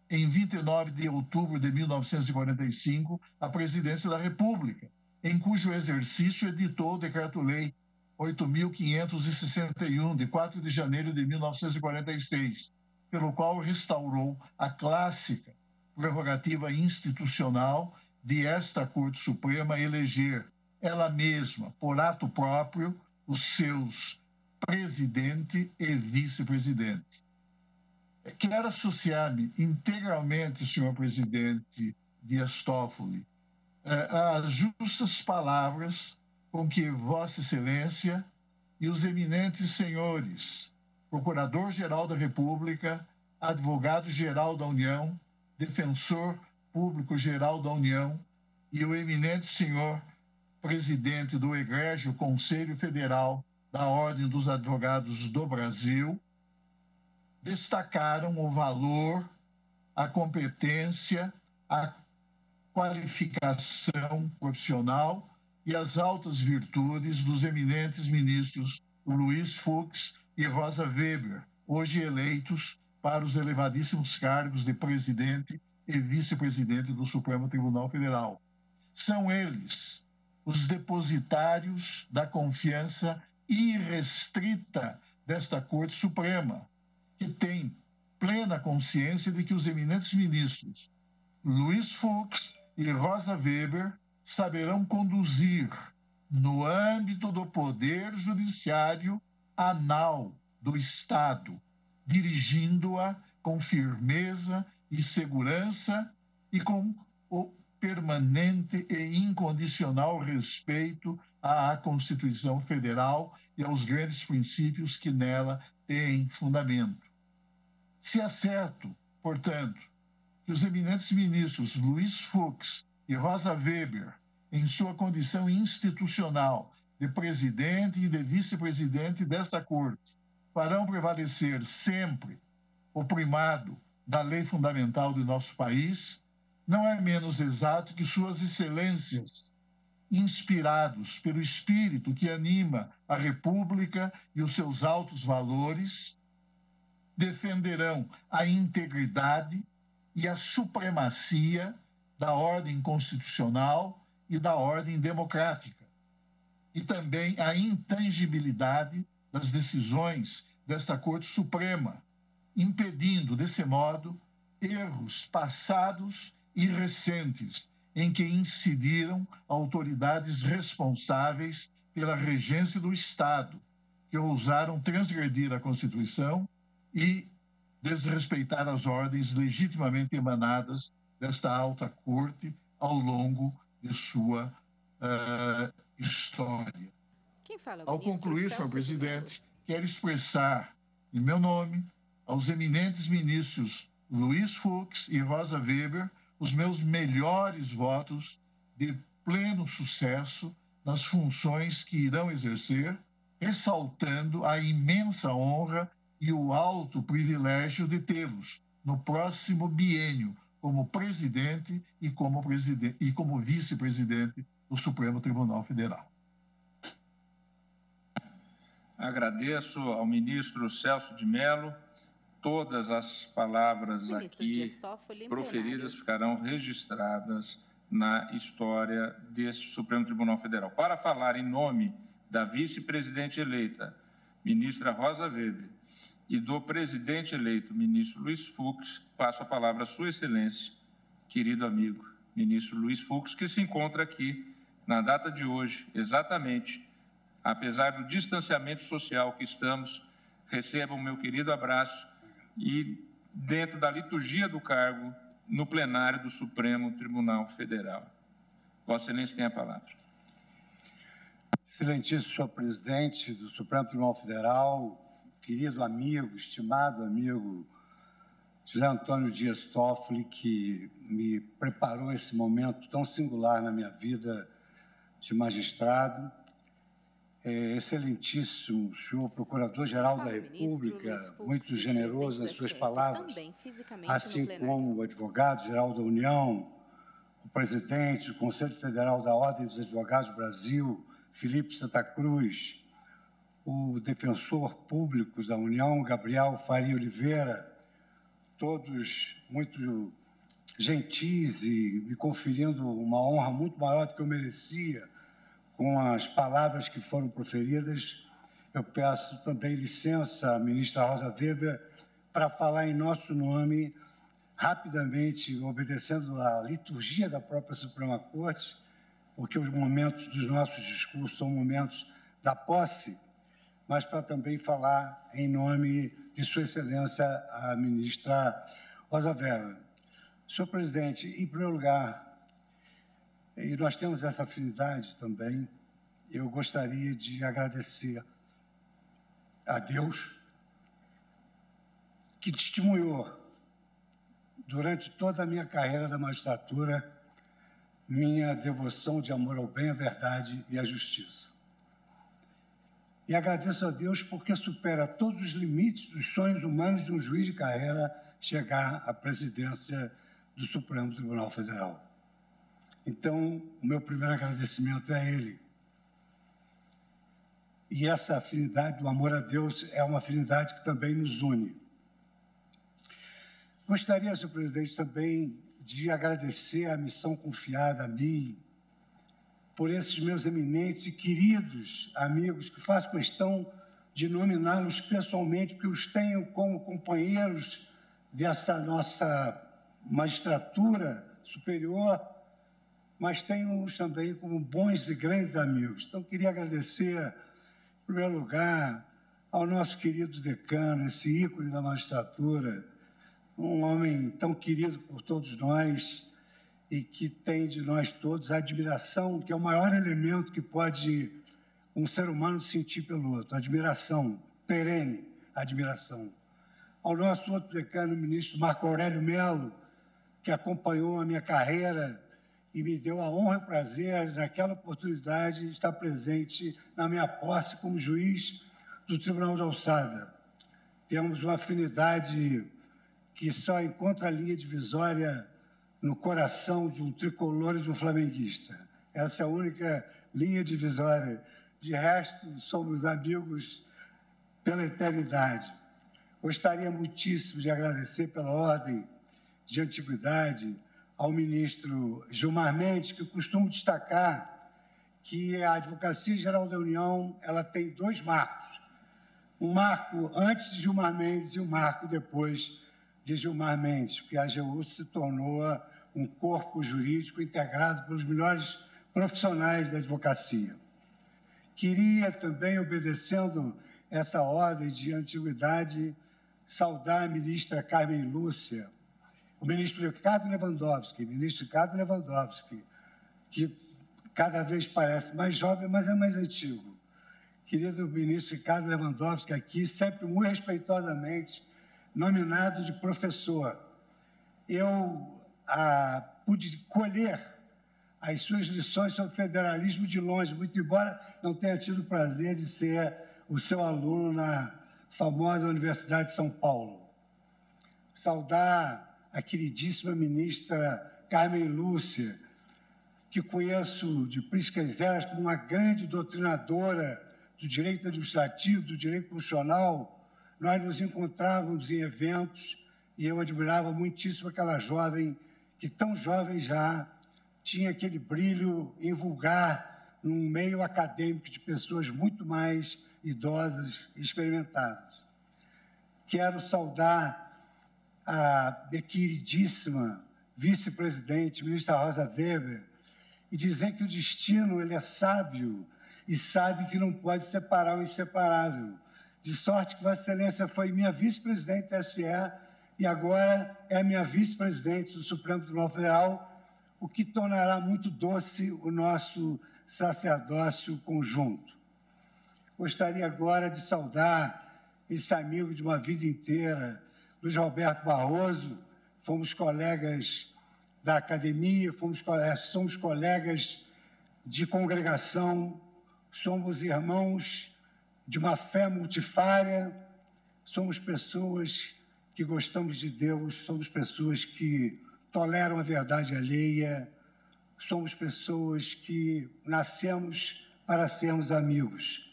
em 29 de outubro de 1945, a presidência da República, em cujo exercício editou o Decreto-Lei 8.561, de 4 de janeiro de 1946, pelo qual restaurou a clássica prerrogativa institucional de esta Corte Suprema eleger ela mesma, por ato próprio, os seus presidente e vice-presidente. Quero associar-me integralmente, senhor presidente Dias Toffoli, às justas palavras com que Vossa Excelência e os eminentes senhores, Procurador-Geral da República, Advogado-Geral da União, Defensor Público-Geral da União e o eminente senhor presidente do Egrégio Conselho Federal da Ordem dos Advogados do Brasil, destacaram o valor, a competência, a qualificação profissional e as altas virtudes dos eminentes ministros Luiz Fux e Rosa Weber, hoje eleitos para os elevadíssimos cargos de presidente e vice-presidente do Supremo Tribunal Federal. São eles os depositários da confiança irrestrita desta Corte Suprema, que tem plena consciência de que os eminentes ministros Luiz Fux e Rosa Weber saberão conduzir, no âmbito do Poder Judiciário anal do Estado, dirigindo-a com firmeza e segurança e com o permanente e incondicional respeito à Constituição Federal e aos grandes princípios que nela têm fundamento. Se é certo, portanto, que os eminentes ministros Luiz Fux e Rosa Weber, em sua condição institucional de presidente e de vice-presidente desta Corte, farão prevalecer sempre o primado da lei fundamental do nosso país, não é menos exato que suas excelências, inspirados pelo espírito que anima a República e os seus altos valores, defenderão a integridade e a supremacia da ordem constitucional e da ordem democrática, e também a intangibilidade das decisões desta Corte Suprema, impedindo, desse modo, erros passados e recentes em que incidiram autoridades responsáveis pela regência do Estado, que ousaram transgredir a Constituição e desrespeitar as ordens legitimamente emanadas desta alta corte ao longo de sua história. Quem fala, ao concluir, senhor presidente, quero expressar, em meu nome, aos eminentes ministros Luiz Fux e Rosa Weber os meus melhores votos de pleno sucesso nas funções que irão exercer, ressaltando a imensa honra e o alto privilégio de tê-los no próximo biênio como presidente e como vice-presidente do Supremo Tribunal Federal. Agradeço ao ministro Celso de Mello. Todas as palavras aqui proferidas ficarão registradas na história deste Supremo Tribunal Federal. Para falar em nome da vice-presidente eleita, ministra Rosa Weber, e do presidente eleito, ministro Luiz Fux, passo a palavra à Sua Excelência, querido amigo, ministro Luiz Fux, que se encontra aqui na data de hoje, exatamente, apesar do distanciamento social que estamos, receba o meu querido abraço e, dentro da liturgia do cargo, no plenário do Supremo Tribunal Federal. Vossa Excelência tem a palavra. Excelentíssimo senhor presidente do Supremo Tribunal Federal, querido amigo, estimado amigo José Antônio Dias Toffoli, que me preparou esse momento tão singular na minha vida de magistrado, excelentíssimo senhor Procurador-Geral da República, muito generoso nas suas palavras, assim como o advogado-geral da União, o presidente do Conselho Federal da Ordem dos Advogados do Brasil, Felipe Santa Cruz, o defensor público da União, Gabriel Faria Oliveira, todos muito gentis e me conferindo uma honra muito maior do que eu merecia com as palavras que foram proferidas. Eu peço também licença à ministra Rosa Weber para falar em nosso nome, rapidamente, obedecendo à liturgia da própria Suprema Corte, porque os momentos dos nossos discursos são momentos da posse, mas para também falar em nome de Sua Excelência, a ministra Rosa Weber. Senhor presidente, em primeiro lugar, e nós temos essa afinidade também, eu gostaria de agradecer a Deus que testemunhou, durante toda a minha carreira da magistratura, minha devoção de amor ao bem, à verdade e à justiça. E agradeço a Deus porque supera todos os limites dos sonhos humanos de um juiz de carreira chegar à presidência do Supremo Tribunal Federal. Então, o meu primeiro agradecimento é a ele. E essa afinidade do amor a Deus é uma afinidade que também nos une. Gostaria, senhor presidente, também de agradecer a missão confiada a mim por esses meus eminentes e queridos amigos, que faço questão de nominá-los pessoalmente, porque os tenho como companheiros dessa nossa magistratura superior, mas tenho-os também como bons e grandes amigos. Então, queria agradecer, em primeiro lugar, ao nosso querido decano, esse ícone da magistratura, um homem tão querido por todos nós e que tem de nós todos a admiração, que é o maior elemento que pode um ser humano sentir pelo outro, admiração, perene admiração. Ao nosso outro decano, o ministro Marco Aurélio Melo, que acompanhou a minha carreira e me deu a honra e o prazer, naquela oportunidade, de estar presente na minha posse como juiz do Tribunal de Alçada. Temos uma afinidade que só encontra a linha divisória no coração de um tricolor e de um flamenguista. Essa é a única linha divisória. De resto, somos amigos pela eternidade. Gostaria muitíssimo de agradecer pela ordem de antiguidade ao ministro Gilmar Mendes, que costumo destacar que a Advocacia Geral da União ela tem dois marcos. Um marco antes de Gilmar Mendes e um marco depois de Gilmar Mendes, porque a AGU se tornou um corpo jurídico integrado pelos melhores profissionais da advocacia. Queria também, obedecendo essa ordem de antiguidade, saudar a ministra Carmen Lúcia, o ministro Ricardo Lewandowski, que cada vez parece mais jovem, mas é mais antigo. Querido ministro Ricardo Lewandowski, aqui, sempre muito respeitosamente nominado de professor. Eu pude colher as suas lições sobre federalismo de longe, muito embora não tenha tido o prazer de ser o seu aluno na famosa Universidade de São Paulo. Saudar a queridíssima ministra Carmen Lúcia, que conheço de priscas eras como uma grande doutrinadora do direito administrativo, do direito constitucional. Nós nos encontrávamos em eventos e eu admirava muitíssimo aquela jovem que, tão jovem já, tinha aquele brilho em vulgar num meio acadêmico de pessoas muito mais idosas e experimentadas. Quero saudar a minha queridíssima vice-presidente, ministra Rosa Weber, e dizer que o destino ele é sábio e sabe que não pode separar o inseparável. De sorte que Vossa Excelência foi minha vice-presidente da SE e agora é a minha vice-presidente do Supremo Tribunal Federal, o que tornará muito doce o nosso sacerdócio conjunto. Gostaria agora de saudar esse amigo de uma vida inteira, Luiz Roberto Barroso. Fomos colegas da academia, somos colegas de congregação, somos irmãos de uma fé multifária, somos pessoas que gostamos de Deus, somos pessoas que toleram a verdade alheia, somos pessoas que nascemos para sermos amigos.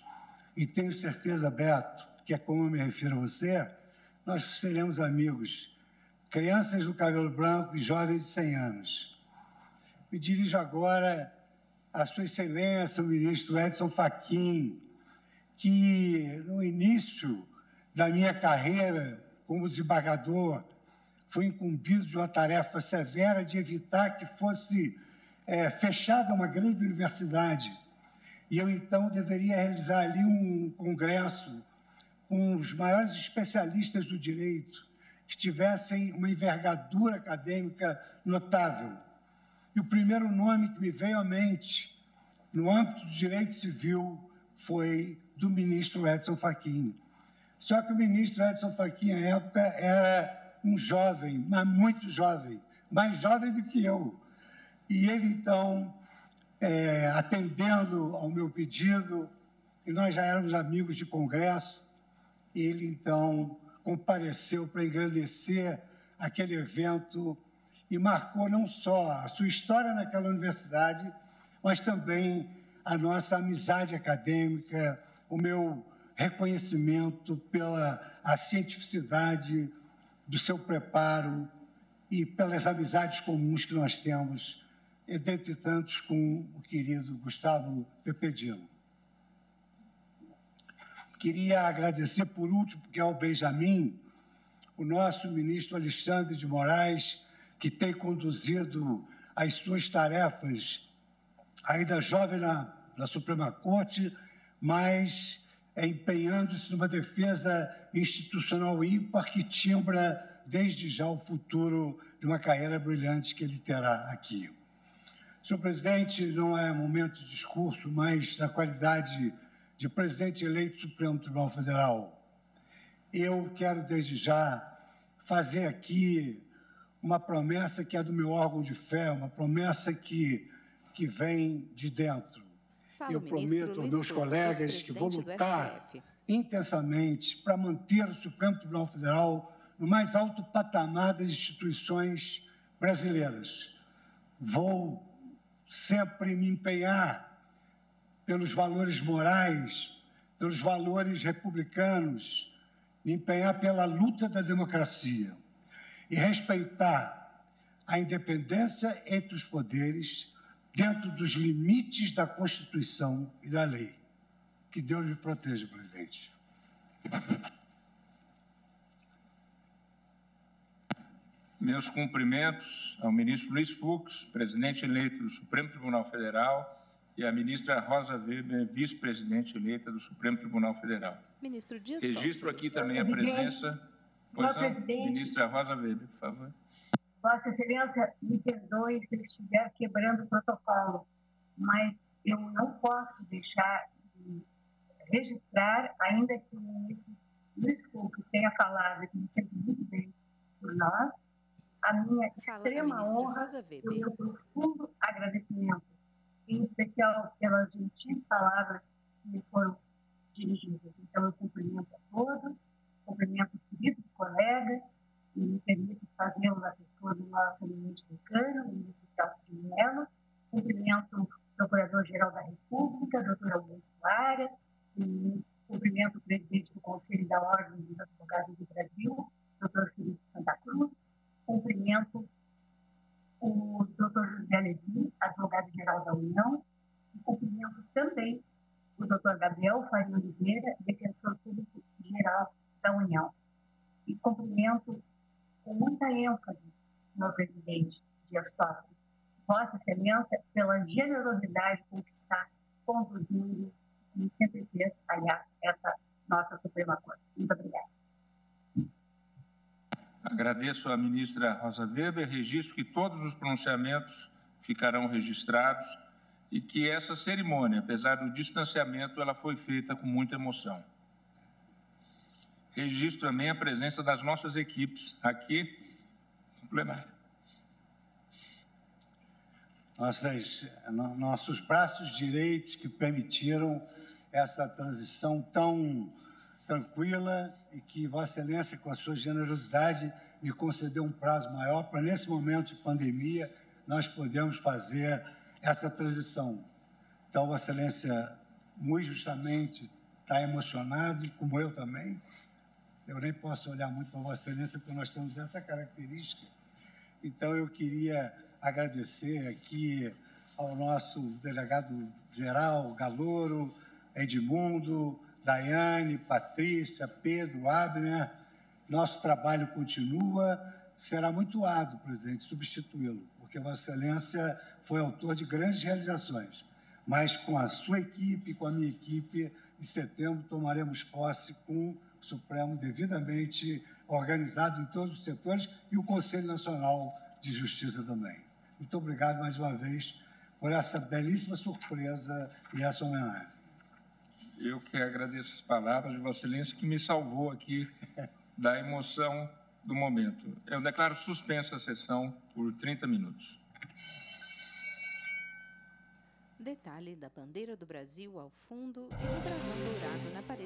E tenho certeza, Beto, que é como eu me refiro a você, nós seremos amigos, crianças do cabelo branco e jovens de 100 anos. Me dirijo agora à Sua Excelência, o ministro Edson Fachin, que no início da minha carreira como desembargador fui incumbido de uma tarefa severa de evitar que fosse fechada uma grande universidade. E eu, então, deveria realizar ali um congresso com os maiores especialistas do direito, que tivessem uma envergadura acadêmica notável. E o primeiro nome que me veio à mente, no âmbito do direito civil, foi do ministro Edson Fachin. Só que o ministro Edson Fachin, à época, era um jovem, mas muito jovem, mais jovem do que eu. E ele, então, atendendo ao meu pedido, e nós já éramos amigos de congresso, ele, então, compareceu para engrandecer aquele evento e marcou não só a sua história naquela universidade, mas também a nossa amizade acadêmica, o meu reconhecimento pela a cientificidade do seu preparo e pelas amizades comuns que nós temos, e dentre tantos com o querido Gustavo Pepedino. Queria agradecer, por último, porque é o Benjamin, o nosso ministro Alexandre de Moraes, que tem conduzido as suas tarefas, ainda jovem na Suprema Corte, mas empenhando-se numa defesa institucional ímpar que timbra desde já o futuro de uma carreira brilhante que ele terá aqui. Senhor presidente, não é momento de discurso, mas na qualidade de presidente eleito do Supremo Tribunal Federal, eu quero desde já fazer aqui uma promessa que é do meu órgão de fé, uma promessa que vem de dentro. Eu prometo aos meus colegas que vou lutar intensamente para manter o Supremo Tribunal Federal no mais alto patamar das instituições brasileiras. Vou sempre me empenhar pelos valores morais, pelos valores republicanos, me empenhar pela luta da democracia e respeitar a independência entre os poderes dentro dos limites da Constituição e da lei. Que Deus me proteja, presidente. Meus cumprimentos ao ministro Luiz Fux, presidente eleito do Supremo Tribunal Federal, e à ministra Rosa Weber, vice-presidente eleita do Supremo Tribunal Federal. Ministro Dias Registro aqui também a presença... Senhor presidente, ministra Rosa Weber, por favor. Vossa Excelência, me perdoe se eu estiver quebrando o protocolo, mas eu não posso deixar de registrar, ainda que o ministro Luiz Fux tenha falado, como sempre muito bem por nós, a minha extrema honra e o meu profundo agradecimento, em especial pelas gentis palavras que me foram dirigidas. Então, eu cumprimento a todos, cumprimento os queridos colegas, e me permito fazê-lo na pessoa do nosso eminente decano, o ministro Celso de Mello, cumprimento o Procurador-Geral da República, doutor Augusto Arias, e cumprimento o presidente do Conselho da Ordem dos Advogados do Brasil, doutor Felipe Santa Cruz, cumprimento o doutor José Levi, advogado-geral da União, e cumprimento também o doutor Gabriel Faria Oliveira, defensor público-geral da União. E cumprimento com muita ênfase, senhor presidente Dias Toffoli, Vossa Excelência, pela generosidade com que está conduzindo, como sempre fez, aliás, essa nossa Suprema Corte. Muito obrigada. Agradeço à ministra Rosa Weber, registro que todos os pronunciamentos ficarão registrados e que essa cerimônia, apesar do distanciamento, ela foi feita com muita emoção. Registro também a presença das nossas equipes aqui no plenário. Nossos braços direitos que permitiram essa transição tão tranquila e que Vossa Excelência, com a sua generosidade, me concedeu um prazo maior para, nesse momento de pandemia, nós podemos fazer essa transição. Então, Vossa Excelência, muito justamente, está emocionado, como eu também. Eu nem posso olhar muito para Vossa Excelência, porque nós temos essa característica. Então, eu queria agradecer aqui ao nosso delegado-geral, Galouro, Edmundo, Daiane, Patrícia, Pedro, Abner. Nosso trabalho continua. Será muito árduo, presidente, substituí-lo, porque Vossa Excelência foi autor de grandes realizações. Mas com a sua equipe, com a minha equipe, em setembro tomaremos posse com o Supremo devidamente organizado em todos os setores e o Conselho Nacional de Justiça também. Muito obrigado mais uma vez por essa belíssima surpresa e essa homenagem. Eu que agradeço as palavras de Vossa Excelência, que me salvou aqui da emoção do momento. Eu declaro suspensa a sessão por 30 minutos. Detalhe da bandeira do Brasil ao fundo e do brasão dourado na parede.